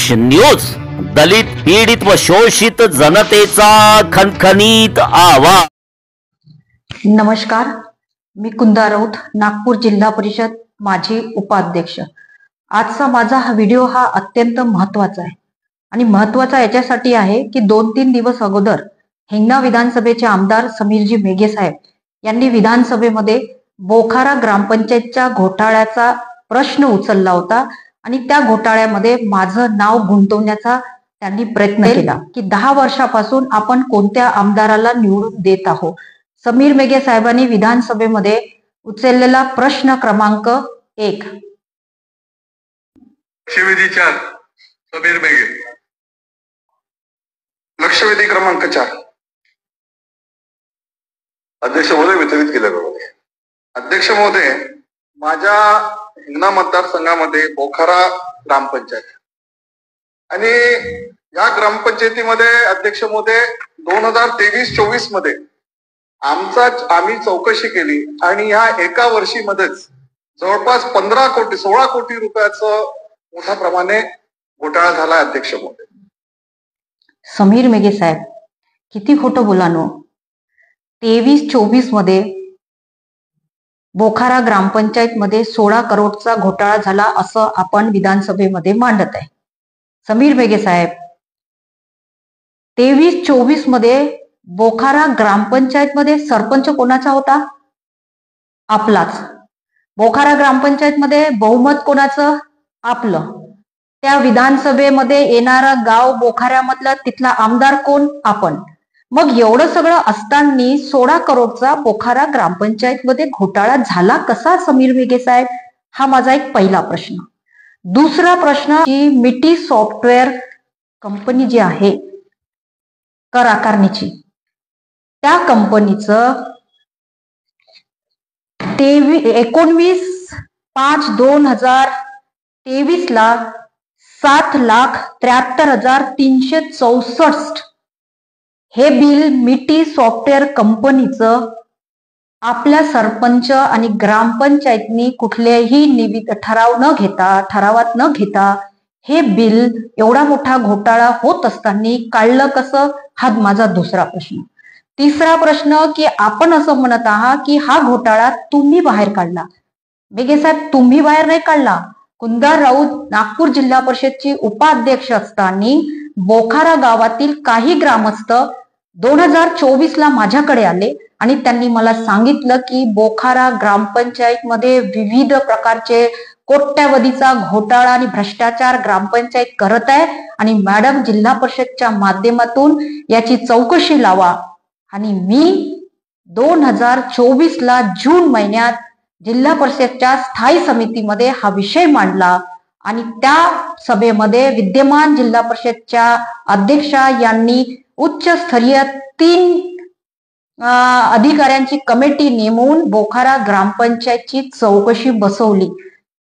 देश न्यूज, दलित पीडित व शोषित जनतेचा खणखणीत आवाज। नमस्कार, मी कुंदा राऊत, नागपूर जिल्हा परिषद माजी उपाध्यक्ष। आजचा माझा हा व्हिडिओ हा अत्यंत महत्त्वाचा आहे आणि महत्त्वाचा याच्यासाठी आहे की 2-3 दिवस अगोदर हिंगणा विधानसभेचे आमदार समीरजी मेघे साहेब यांनी विधानसभेमध्ये बोखारा ग्रामपंचायतच्या घोटाळ्याचा प्रश्न उचलला होता आणि त्या घोटाळ्यामध्ये माझं नाव गुंतवण्याचा त्यांनी प्रयत्न केला की 10 वर्षापासून आपण कोणत्या आमदाराला निवडून देत आहोत। समीर मेघे साहेबांनी विधानसभेमध्ये उचललेला प्रश्न क्रमांक 1। लक्षवेधी 4 समीर मेघे। लक्षवेधी क्रमांक 4। अध्यक्ष महोदय, वितरित केल्याप्रमाणे अध्यक्ष महोदय, माझ्या हिंगणा मतदारसंघामध्ये बोखारा ग्रामपंचायत आणि या ग्रामपंचायतीमध्ये अध्यक्ष महोदय 2023-24 मध्ये आम्ही चौकशी केली आणि या एका वर्षीमध्येच जवळपास 16 कोटी रुपयाचं मोठ्या प्रमाणे घोटाळा झाला अध्यक्ष महोदय। समीर मेघे साहेब, किती खोटं बोलानो। 23-24 मध्ये बोखारा ग्रामपंचायत मध्ये 16 करोडचा घोटाळा झाला असं आपण विधानसभेमध्ये मांडत आहे। समीर मेघे साहेब, 23-24 मध्ये बोखारा ग्रामपंचायत मध्ये सरपंच कोणाचा होता? आपलाच। बोखारा ग्रामपंचायत मध्ये बहुमत कोणाचं? आपलं। त्या विधानसभेमध्ये येणारा गाव बोखाऱ्यामधला तिथला आमदार कोण? आपण। मग एवढं सगळं असताना 16 करोडचा बोखारा ग्रामपंचायत मध्ये घोटाळा झाला कसा समीर मेघे साहेब? हा माझा एक पहिला प्रश्न। दुसरा प्रश्न की मिटी सॉफ्टवेअर कंपनी जी आहे कर आकारणीची, त्या कंपनीचं 19/5/2023 ला 7,73,364 हे बिल मिटी सॉफ्टवेअर कंपनीचं आपल्या सरपंच आणि ग्रामपंचायतनी कुठलेही ठरावात न घेता हे बिल एवढा मोठा घोटाळा होत असताना काढलं कसं? हा माझा दुसरा प्रश्न। तिसरा प्रश्न की आपण असं म्हणत आहात की हा घोटाळा तुम्ही बाहेर काढला। मेघे साहेब, तुम्ही बाहेर नाही काढला। कुंदा राऊत नागपूर जिल्हा परिषदची उपाध्यक्ष असताना बोखारा गावातील काही ग्रामस्थ 2024 ला माझ्याकडे आले आणि त्यांनी मला सांगितलं की बोखारा ग्रामपंचायत मध्ये विविध प्रकारचे कोट्यावधीचा घोटाळा आणि भ्रष्टाचार ग्रामपंचायत करत आहे आणि मॅडम जिल्हा परिषदच्या माध्यमातून याची चौकशी लावा। आणि मी 2024 ला जून महिन्यात जिल्हा परिषदच्या स्थायी समितीमध्ये हा विषय मांडला आणि त्या सभेमध्ये विद्यमान जिल्हा परिषदच्या अध्यक्षा यांनी उच्चस्तरीय 3 अधिकाऱ्यांची कमिटी नेमून बोखारा ग्रामपंचायतची चौकशी बसवली।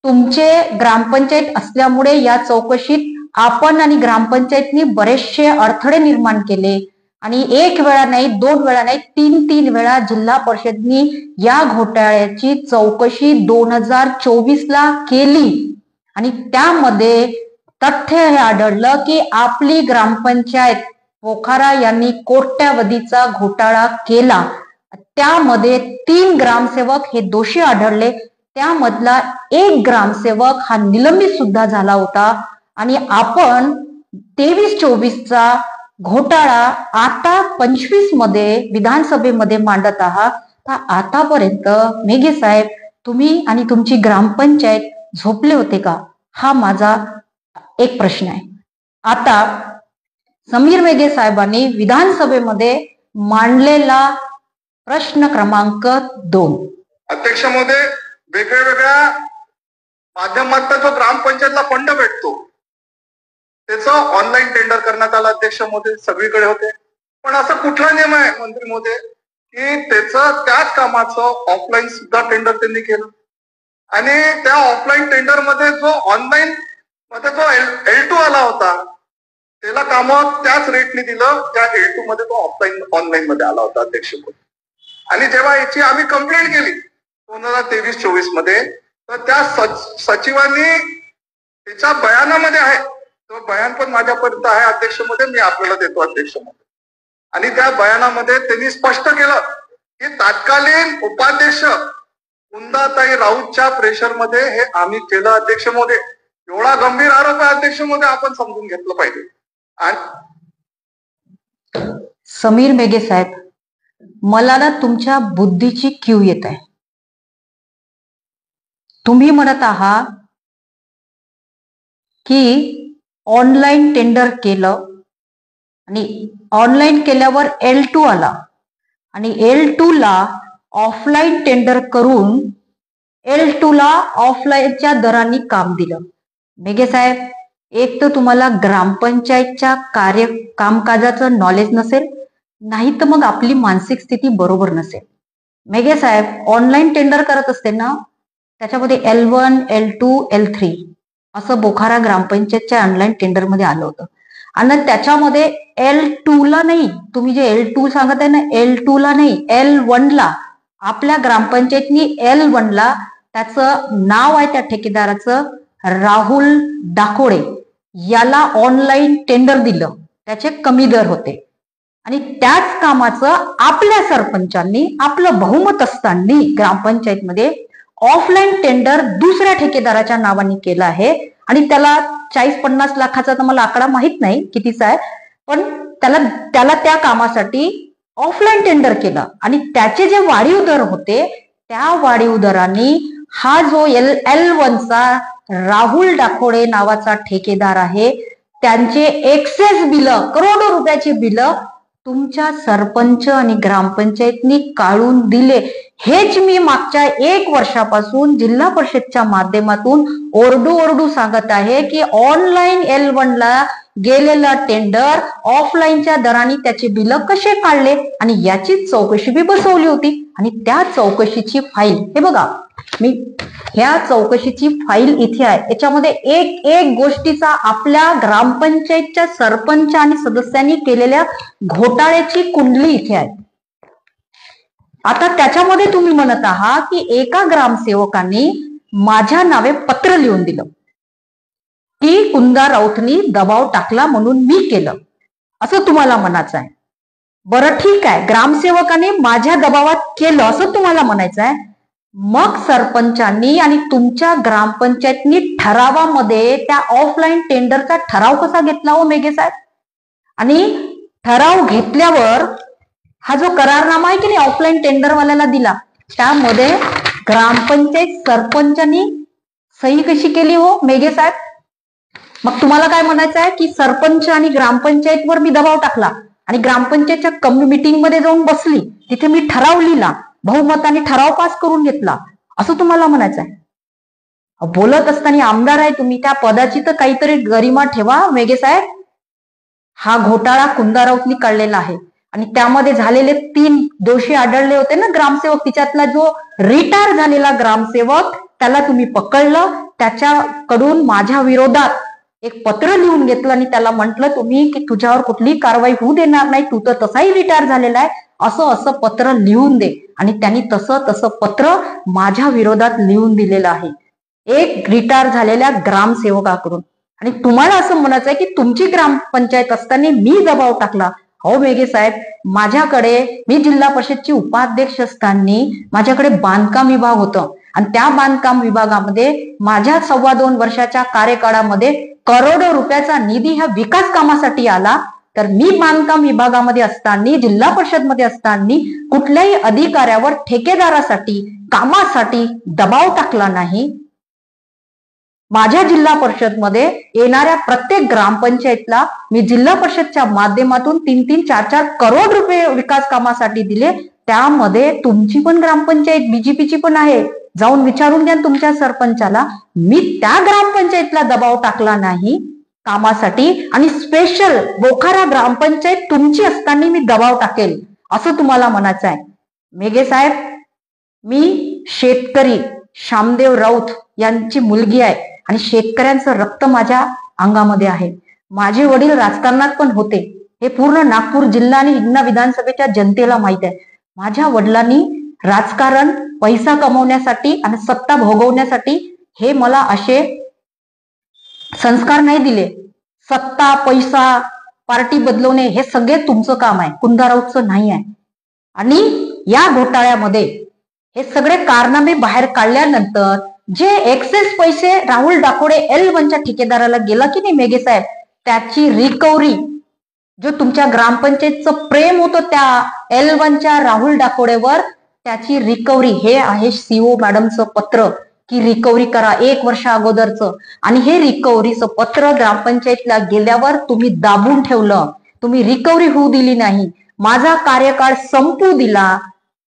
तुमचे ग्रामपंचायत असल्यामुळे या चौकशीत आपण आणि ग्रामपंचायतनी बरेचसे अडथळे निर्माण केले आणि एक वेळा नाही, 2 वेळा नाही, 3 वेळा जिल्हा परिषदनी या घोटाळ्याची चौकशी 2024 ला केली आणि त्यामध्ये तथ्य हे आढळलं की आपली ग्रामपंचायत बोखारा यांनी कोट्यावधीचा घोटाळा केला। त्यामध्ये 3 ग्रामसेवक हे दोषी आढळले, त्यामधला 1 ग्रामसेवक हा निलंबित सुद्धा झाला होता आणि आपण 23-24 घोटाळा आता 25 मध्ये विधानसभेमध्ये मांडत आहात। तर आतापर्यंत मेघे साहेब, तुम्ही आणि तुमची ग्रामपंचायत झोपले होते का? हा माझा एक प्रश्न आहे। आता समीर मेघे साहेबांनी विधानसभेमध्ये मांडलेला प्रश्न क्रमांक 2। अध्यक्ष महोदय, वेगवेगळ्या माध्यमातून जो ग्रामपंचायतला फंड भेटतो त्याचं ऑनलाईन टेंडर करण्यात आलं अध्यक्ष महोदय, सगळीकडे होते। पण असा कुठला नियम आहे मंत्री महोदय की त्याच कामाचं ऑफलाईन सुद्धा टेंडर त्यांनी केलं आणि त्या ऑफलाईन टेंडर मध्ये जो ऑनलाईन मध्ये जो L2 आला होता त्याला काम त्याच रेटने दिलं त्या L2 मध्ये तो ऑनलाईन मध्ये आला होता अध्यक्ष महोदय। आणि जेव्हा याची आम्ही कंप्लेंट केली 2023-24 मध्ये, तर त्या सचिवांनी त्याच्या बयानामध्ये आहे तो बयान पण माझ्यापर्यंत आहे अध्यक्ष महोदय, मी आपल्याला देतो अध्यक्ष महोदय. आणि त्या बयानामध्ये त्यांनी स्पष्ट केलं की तत्कालीन उपाध्यक्ष कुंदाताई राऊतच्या प्रेशरमध्ये हे आम्ही केलं अध्यक्ष महोदय. एवढा गंभीर आरोप आहे अध्यक्ष महोदय, आपण समजून घेतलं पाहिजे. आणि समीर मेघे साहेब, मला ना तुमच्या बुद्धीची क्यू येत आहे. तुम्ही म्हणत आहात की ऑनलाईन टेंडर केलं आणि ऑनलाईन केल्यावर L2 आला आणि L2 ला ऑफलाईन टेंडर करून L2 ला ऑफलाईनच्या दरांनी काम दिलं. मेघे साहेब, एक तर तुम्हाला ग्रामपंचायतच्या कामकाजाचं नॉलेज नसेल, नाही तर मग आपली मानसिक स्थिती बरोबर नसेल. मेघे साहेब, ऑनलाईन टेंडर करत असते ना, त्याच्यामध्ये L1, L2, L3 असं बोखारा ग्रामपंचायतच्या ऑनलाईन टेंडर मध्ये आलं होतं. आणि त्याच्यामध्ये L2 ला नाही, तुम्ही जे L2 सांगत आहे ना, L2 ला नाही, L1 ला, आपल्या ग्रामपंचायतनी L1 ला त्याचं नाव आहे त्या ठेकेदाराचं राहुल डाकोळे, याला ऑनलाईन टेंडर दिलं. त्याचे कमी दर होते आणि त्याच कामाचं आपल्या सरपंचांनी, आपलं बहुमत असताना ग्रामपंचायतमध्ये ऑफलाईन टेंडर दुसऱ्या ठेकेदाराच्या नावाने केलं आहे. आणि त्याला 40-50 लाखाचा तर मला आकडा माहित नाही कितीचा आहे, पण त्याला त्या कामासाठी ऑफलाईन टेंडर केलं आणि त्याचे जे वाढीव दर होते त्या वाढीव दरांनी हा जो L1 चा राहुल डाकोळे नावाचा ठेकेदार आहे, त्यांचे एक्सेस बिल, करोडो रुपयाची बिल तुमच्या सरपंच आणि ग्रामपंचायतनी काढून दिले. हेच मी मागच्या 1 वर्षापासून जिल्हा परिषदच्या माध्यमातून ओरडू सांगत आहे की ऑनलाईन L1 ला गेलेला टेंडर ऑफलाईनच्या दराने त्याचे बिल कसे काढले आणि याची चौकशी बी बसवली होती. आणि त्या चौकशीची फाईल, हे बघा, मी ह्या चौकशीची फाईल इथे आहे. याच्यामध्ये एक गोष्टीचा आपल्या ग्रामपंचायतच्या सरपंच आणि सदस्यांनी केलेल्या घोटाळ्याची कुंडली इथे आहे. आता त्याच्यामध्ये तुम्ही म्हणत आहात की एका ग्रामसेवकांनी माझ्या नावे पत्र लिहून दिलं की कुंदा राऊतनी दबाव टाकला म्हणून मी केलं, असं तुम्हाला म्हणायचं आहे. बरं, ठीक आहे, ग्रामसेवकाने माझ्या दबावात केलं असं तुम्हाला म्हणायचं आहे. मग सरपंचांनी आणि तुमच्या ग्रामपंचायतनी ठरावामध्ये त्या ऑफलाईन टेंडरचा ठराव कसा घेतला हो मेघे साहेब? आणि ठराव घेतल्यावर हा जो करारनामा आहे की नाही ऑफलाईन टेंडरवाल्याला दिला, त्यामध्ये ग्रामपंचायत सरपंचांनी सही कशी केली हो मेघे साहेब? मग तुम्हाला काय म्हणायचं आहे की सरपंच आणि ग्रामपंचायतवर मी दबाव टाकला आणि ग्रामपंचायतच्या मीटिंग मध्ये जाऊन बसली, तिथे मी ठराव लिहिला, बहुमताने ठराव पास करून घेतला, असं तुम्हाला म्हणायचं आहे? बोलत असताना आमदार आहे तुम्ही, त्या पदाची तर काहीतरी गरिमा ठेवा मेघे साहेब. हा घोटाळा कुंदा राऊतनी काढलेला आहे आणि त्यामध्ये झालेले 3 दोषी आढळले होते ना ग्रामसेवक. तिच्यातला जो रिटायर झालेला ग्रामसेवक, त्याला तुम्ही पकडलं, त्याच्याकडून माझ्या विरोधात एक पत्र लिहून घेतलं आणि त्याला म्हटलं तुम्ही की तुझ्यावर कुठलीही कारवाई होऊ देणार नाही, तू तर तसाही रिटायर झालेला आहे, असं पत्र लिहून दे. आणि त्यांनी तसं पत्र माझ्या विरोधात लिहून दिलेलं आहे एक रिटायर झालेल्या ग्रामसेवकाकडून. आणि तुम्हाला असं म्हणायचं आहे की तुमची ग्रामपंचायत असताना मी दबाव टाकला. हो मेघे साहेब, मी जिल्हा परिषदची उपाध्यक्ष असताना माझ्याकडे बांधकाम विभाग होतं आणि त्या बांधकाम विभागामध्ये माझ्या 2.25 वर्षाच्या कार्यकाळामध्ये करोडो रुपयाचा निधी ह्या विकास कामासाठी आला. तर मी बांधकाम विभागामध्ये असताना, जिल्हा परिषदमध्ये असताना कुठल्याही अधिकाऱ्यावर ठेकेदारासाठी, कामासाठी दबाव टाकला नाही. माझ्या जिल्हा परिषदमध्ये येणाऱ्या प्रत्येक ग्रामपंचायतला मी जिल्हा परिषदच्या माध्यमातून 3-3, 4-4 करोड रुपये विकास कामासाठी दिले. त्यामध्ये तुमची पण ग्रामपंचायत बीजेपीची पण आहे, जाऊन विचारून द्या तुमच्या सरपंचाला. मी त्या ग्रामपंचायतला दबाव टाकला नाही कामासाठी आणि स्पेशल बोखारा ग्रामपंचायत तुमची असताना मी दबाव टाकेल असं तुम्हाला म्हणायचं आहे. मेघे साहेब, मी शेतकरी श्यामदेव राऊत यांची मुलगी आहे आणि शेतकऱ्यांचं रक्त माझ्या अंगामध्ये आहे. माझे वडील राजकारणात पण होते, हे पूर्ण नागपूर जिल्हा आणि हिंगणा विधानसभेच्या जनतेला माहित आहे. माझ्या वडिलांनी राजकारण पैसा कमवण्यासाठी आणि सत्ता भोगवण्यासाठी हे मला असे संस्कार नाही दिले. सत्ता, पैसा, पार्टी बदलवणे हे सगळे तुमचं काम आहे, कुंदा राऊतचं नाही आहे. आणि या घोटाळ्यामध्ये हे सगळे कारनामे बाहेर काढल्यानंतर जे एक्सेस पैसे राहुल डाकोडे L1च्या ठेकेदाराला गेला की नाही मेघे साहेब, त्याची रिकव्हरी, जो तुमच्या ग्रामपंचायतचं प्रेम होतं त्या L1च्या राहुल डाकोडेवर, त्याची रिकव्हरी, हे आहे सीओ मॅडमचं पत्र की रिकव्हरी करा 1 वर्षा अगोदरचं. आणि हे रिकव्हरीचं पत्र ग्रामपंचायतला गेल्यावर तुम्ही दाबून ठेवलं, तुम्ही रिकव्हरी होऊ दिली नाही, माझा कार्यकाळ संपू दिला.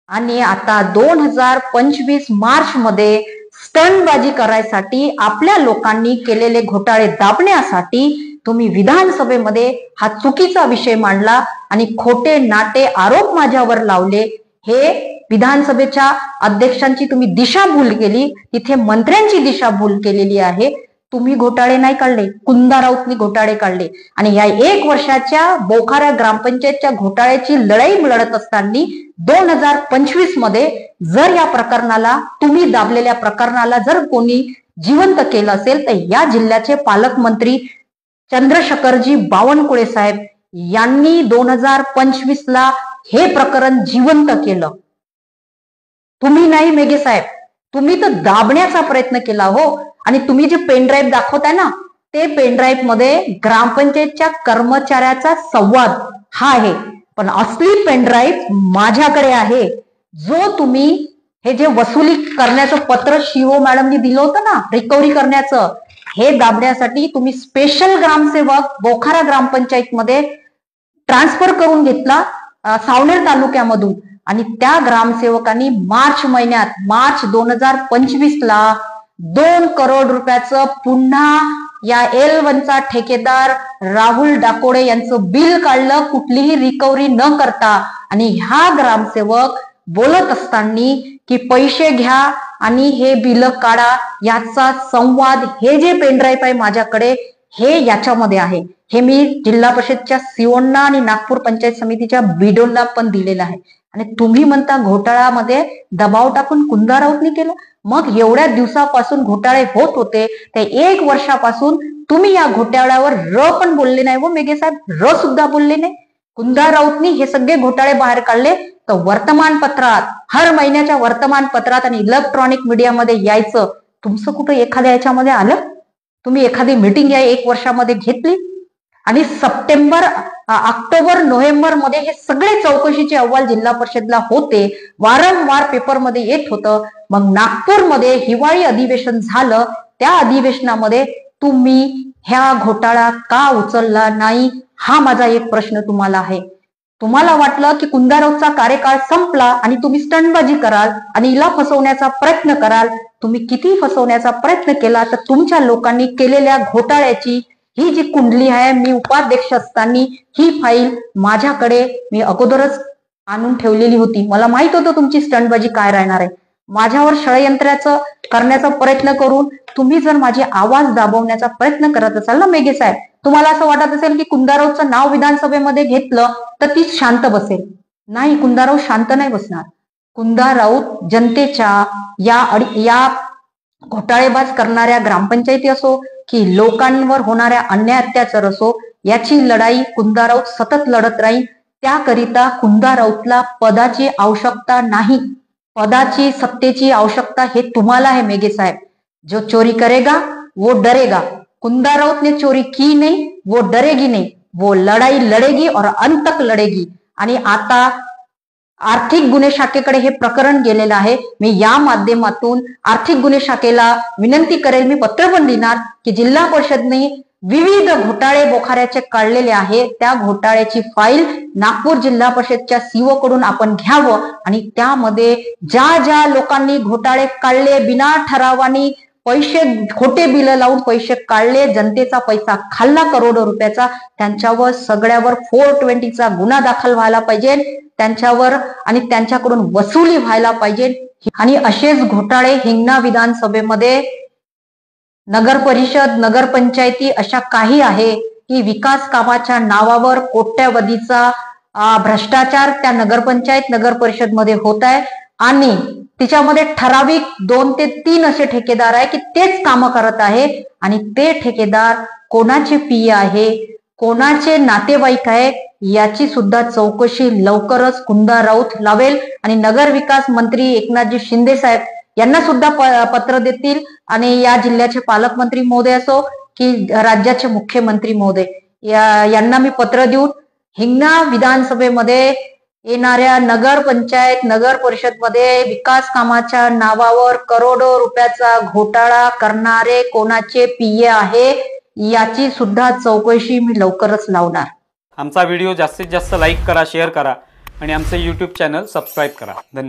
आणि आता 2025 मार्च मध्ये स्टंटबाजी करायसाठी, आपल्या लोकांनी केलेले घोटाळे दाबण्यासाठी तुम्ही विधानसभेमध्ये हा चुकीचा विषय मांडला आणि खोटे नाटे आरोप माझ्यावर लावले. हे विधानसभेच्या अध्यक्षांची तुम्ही दिशाभूल केली, तिथे मंत्र्यांची दिशाभूल केलेली आहे. तुम्ही घोटाळे नाही काढले, कुंदा राऊतनी घोटाळे काढले. आणि या 1 वर्षाच्या बोखारा ग्रामपंचायतच्या घोटाळ्याची लढाई लढत असताना 2025 मध्ये जर या प्रकरणाला, तुम्ही दाबलेल्या प्रकरणाला जर कोणी जिवंत केलं असेल तर या जिल्ह्याचे पालकमंत्री चंद्रशेखरजी बावनकुळे साहेब यांनी 2025 ला हे प्रकरण जिवंत केलं. तुम्ही नाही मेघे साहेब, तुम्ही तर दाबण्याचा प्रयत्न केला हो. आणि तुम्ही जे पेनड्राईव्ह दाखवताय ना, ते पेनड्राईव्ह मध्ये ग्रामपंचायतच्या कर्मचाऱ्याचा संवाद हा आहे, पण असली पेनड्राईव्ह माझ्याकडे आहे. जो तुम्ही हे जे वसुली करण्याचं पत्र सीओ मॅडमनी दिलं होतं ना रिकव्हरी करण्याचं, हे दाबण्यासाठी तुम्ही स्पेशल ग्रामसेवक बोखारा ग्रामपंचायत मध्ये ट्रान्सफर करून घेतला सावनेर तालुक्यामधून. आणि त्या ग्रामसेवकांनी मार्च महिन्यात, मार्च 2025 ला 2 करोड रुपयाचं पुन्हा या L1चा ठेकेदार राहुल डाकोडे यांचं बिल काढलं, कुठलीही रिकव्हरी न करता. आणि हा ग्रामसेवक बोलत असताना की पैसे घ्या आणि हे बिल काढा, याचा संवाद, हे जे पेनड्राईव्ह आहे माझ्याकडे, हे याच्यामध्ये आहे. हे मी जिल्हा परिषदच्या सीओना आणि नागपूर पंचायत समितीच्या बीडोला पण दिलेलं आहे. आणि तुम्ही म्हणता घोटाळ्यामध्ये दबाव टाकून कुंदा राऊतनी केलं. मग एवढ्या दिवसापासून घोटाळे होत होते, त्या 1 वर्षापासून तुम्ही या घोटाळ्यावर र पण बोलले नाही व मेघे साहेब, र सुद्धा बोलले नाही. कुंदा राऊतनी हे सगळे घोटाळे बाहेर काढले तर वर्तमानपत्रात, हर महिन्याच्या वर्तमानपत्रात आणि इलेक्ट्रॉनिक मीडियामध्ये यायचं. तुमचं कुठं एखाद्या याच्यामध्ये आलं? तुम्ही एखादी मीटिंग या 1 वर्षामध्ये घेतली? आणि सप्टेंबर, ऑक्टोबर, नोव्हेंबर मध्ये हे सगळे चौकशीचे अहवाल जिल्हा परिषदला होते, वारंवार पेपरमध्ये येत होतं. मग नागपूरमध्ये हिवाळी अधिवेशन झालं, त्या अधिवेशनामध्ये तुम्ही ह्या घोटाळा का उचलला नाही, हा माझा एक प्रश्न तुम्हाला आहे. तुम्हाला वाटलं की कुंदा राऊतचा कार्यकाळ संपला आणि तुम्ही स्टंटबाजी कराल आणि हिला फसवण्याचा प्रयत्न कराल. तुम्ही किती फसवण्याचा प्रयत्न केला तर तुमच्या लोकांनी केलेल्या घोटाळ्याची ही जी कुंडली आहे, मी उपाध्यक्ष असताना ही फाईल माझ्याकडे मी अगोदरच आणून ठेवलेली होती. मला माहित होतं तुमची स्टंटबाजी काय राहणार आहे. माझ्यावर षडयंत्राचं करण्याचा प्रयत्न करून तुम्ही जर माझी आवाज दाबवण्याचा प्रयत्न करत असाल ना मेघे साहेब, तुम्हाला असं वाटत असेल की कुंदा राऊतचं नाव विधानसभेमध्ये घेतलं तर ती शांत बसेल. नाही, कुंदा राऊत शांत नाही बसणार. कुंदा राऊत जनतेच्या या घोटाळेबाज करणाऱ्या ग्रामपंचायती असो की लोकांवर होणाऱ्या अन्याय अत्याचार असो, याची लढाई कुंदा राऊत सतत लढत राहील. त्याकरिता कुंदा राऊतला पदाची आवश्यकता नाही, पदाची, सत्तेची आवश्यकता हे तुम्हाला आहे मेघे साहेब. जो चोरी करेगा वो डरेगा. कुंदा राऊत ने चोरी की नहीं, वो डरेगी नहीं, वो लड़ाई लढेगी और अंत तक लढेगी. आणि आता आर्थिक गुन्हे शाखेकडे हे प्रकरण गेलेलं आहे. मी या माध्यमातून आर्थिक गुन्हे शाखेला विनंती करेल, मी पत्र पण लिहिणार की जिल्हा परिषदने विविध घोटाळे बोखाऱ्याचे काढलेले आहे, त्या घोटाळ्याची फाईल नागपूर जिल्हा परिषदच्या सीओ कडून आपण घ्यावं आणि त्यामध्ये ज्या ज्या लोकांनी घोटाळे काढले, बिना ठरावानी पैसे, खोटे बिल लावून पैसे काढले, जनतेचा पैसा खाल्ला करोडो रुपयाचा, त्यांच्यावर सगळ्यावर 420चा गुन्हा दाखल व्हायला पाहिजे त्यांच्यावर आणि त्यांच्याकडून वसुली व्हायला पाहिजे. आणि असेच घोटाळे हिंगणा विधानसभेमध्ये, नगर परिषद, नगरपंचायती अशा काही आहे की विकास कामाच्या नावावर कोट्यवधीचा भ्रष्टाचार त्या नगरपंचायत, नगर परिषद मध्ये होत आहे. आणि तिच्यामध्ये ठराविक 2 ते 3 असे ठेकेदार आहे की तेच कामं करत आहे आणि ते ठेकेदार कोणाचे पीए आहे, कोणाचे नातेवाईक आहे याची सुद्धा चौकशी लवकरच कुंदा राऊत लावेल आणि नगर विकास मंत्री एकनाथजी शिंदे साहेब यांना सुद्धा पत्र देतील आणि या जिल्ह्याचे पालकमंत्री महोदय असो की राज्याचे मुख्यमंत्री महोदय यांना मी पत्र देऊन हिंगणा विधानसभेमध्ये येणाऱ्या नगर पंचायत नगर परिषद मध्ये विकास कामाच्या नावावर करोडो रुपयाचा घोटाळा करणारे कोणाचे पीए आहे याची सुद्धा चौकशी मी लवकरच लावणार। आमचा व्हिडिओ जास्तीत जास्त लाईक करा, शेअर करा आणि आमचे YouTube चॅनल सबस्क्राईब करा। धन्यवाद।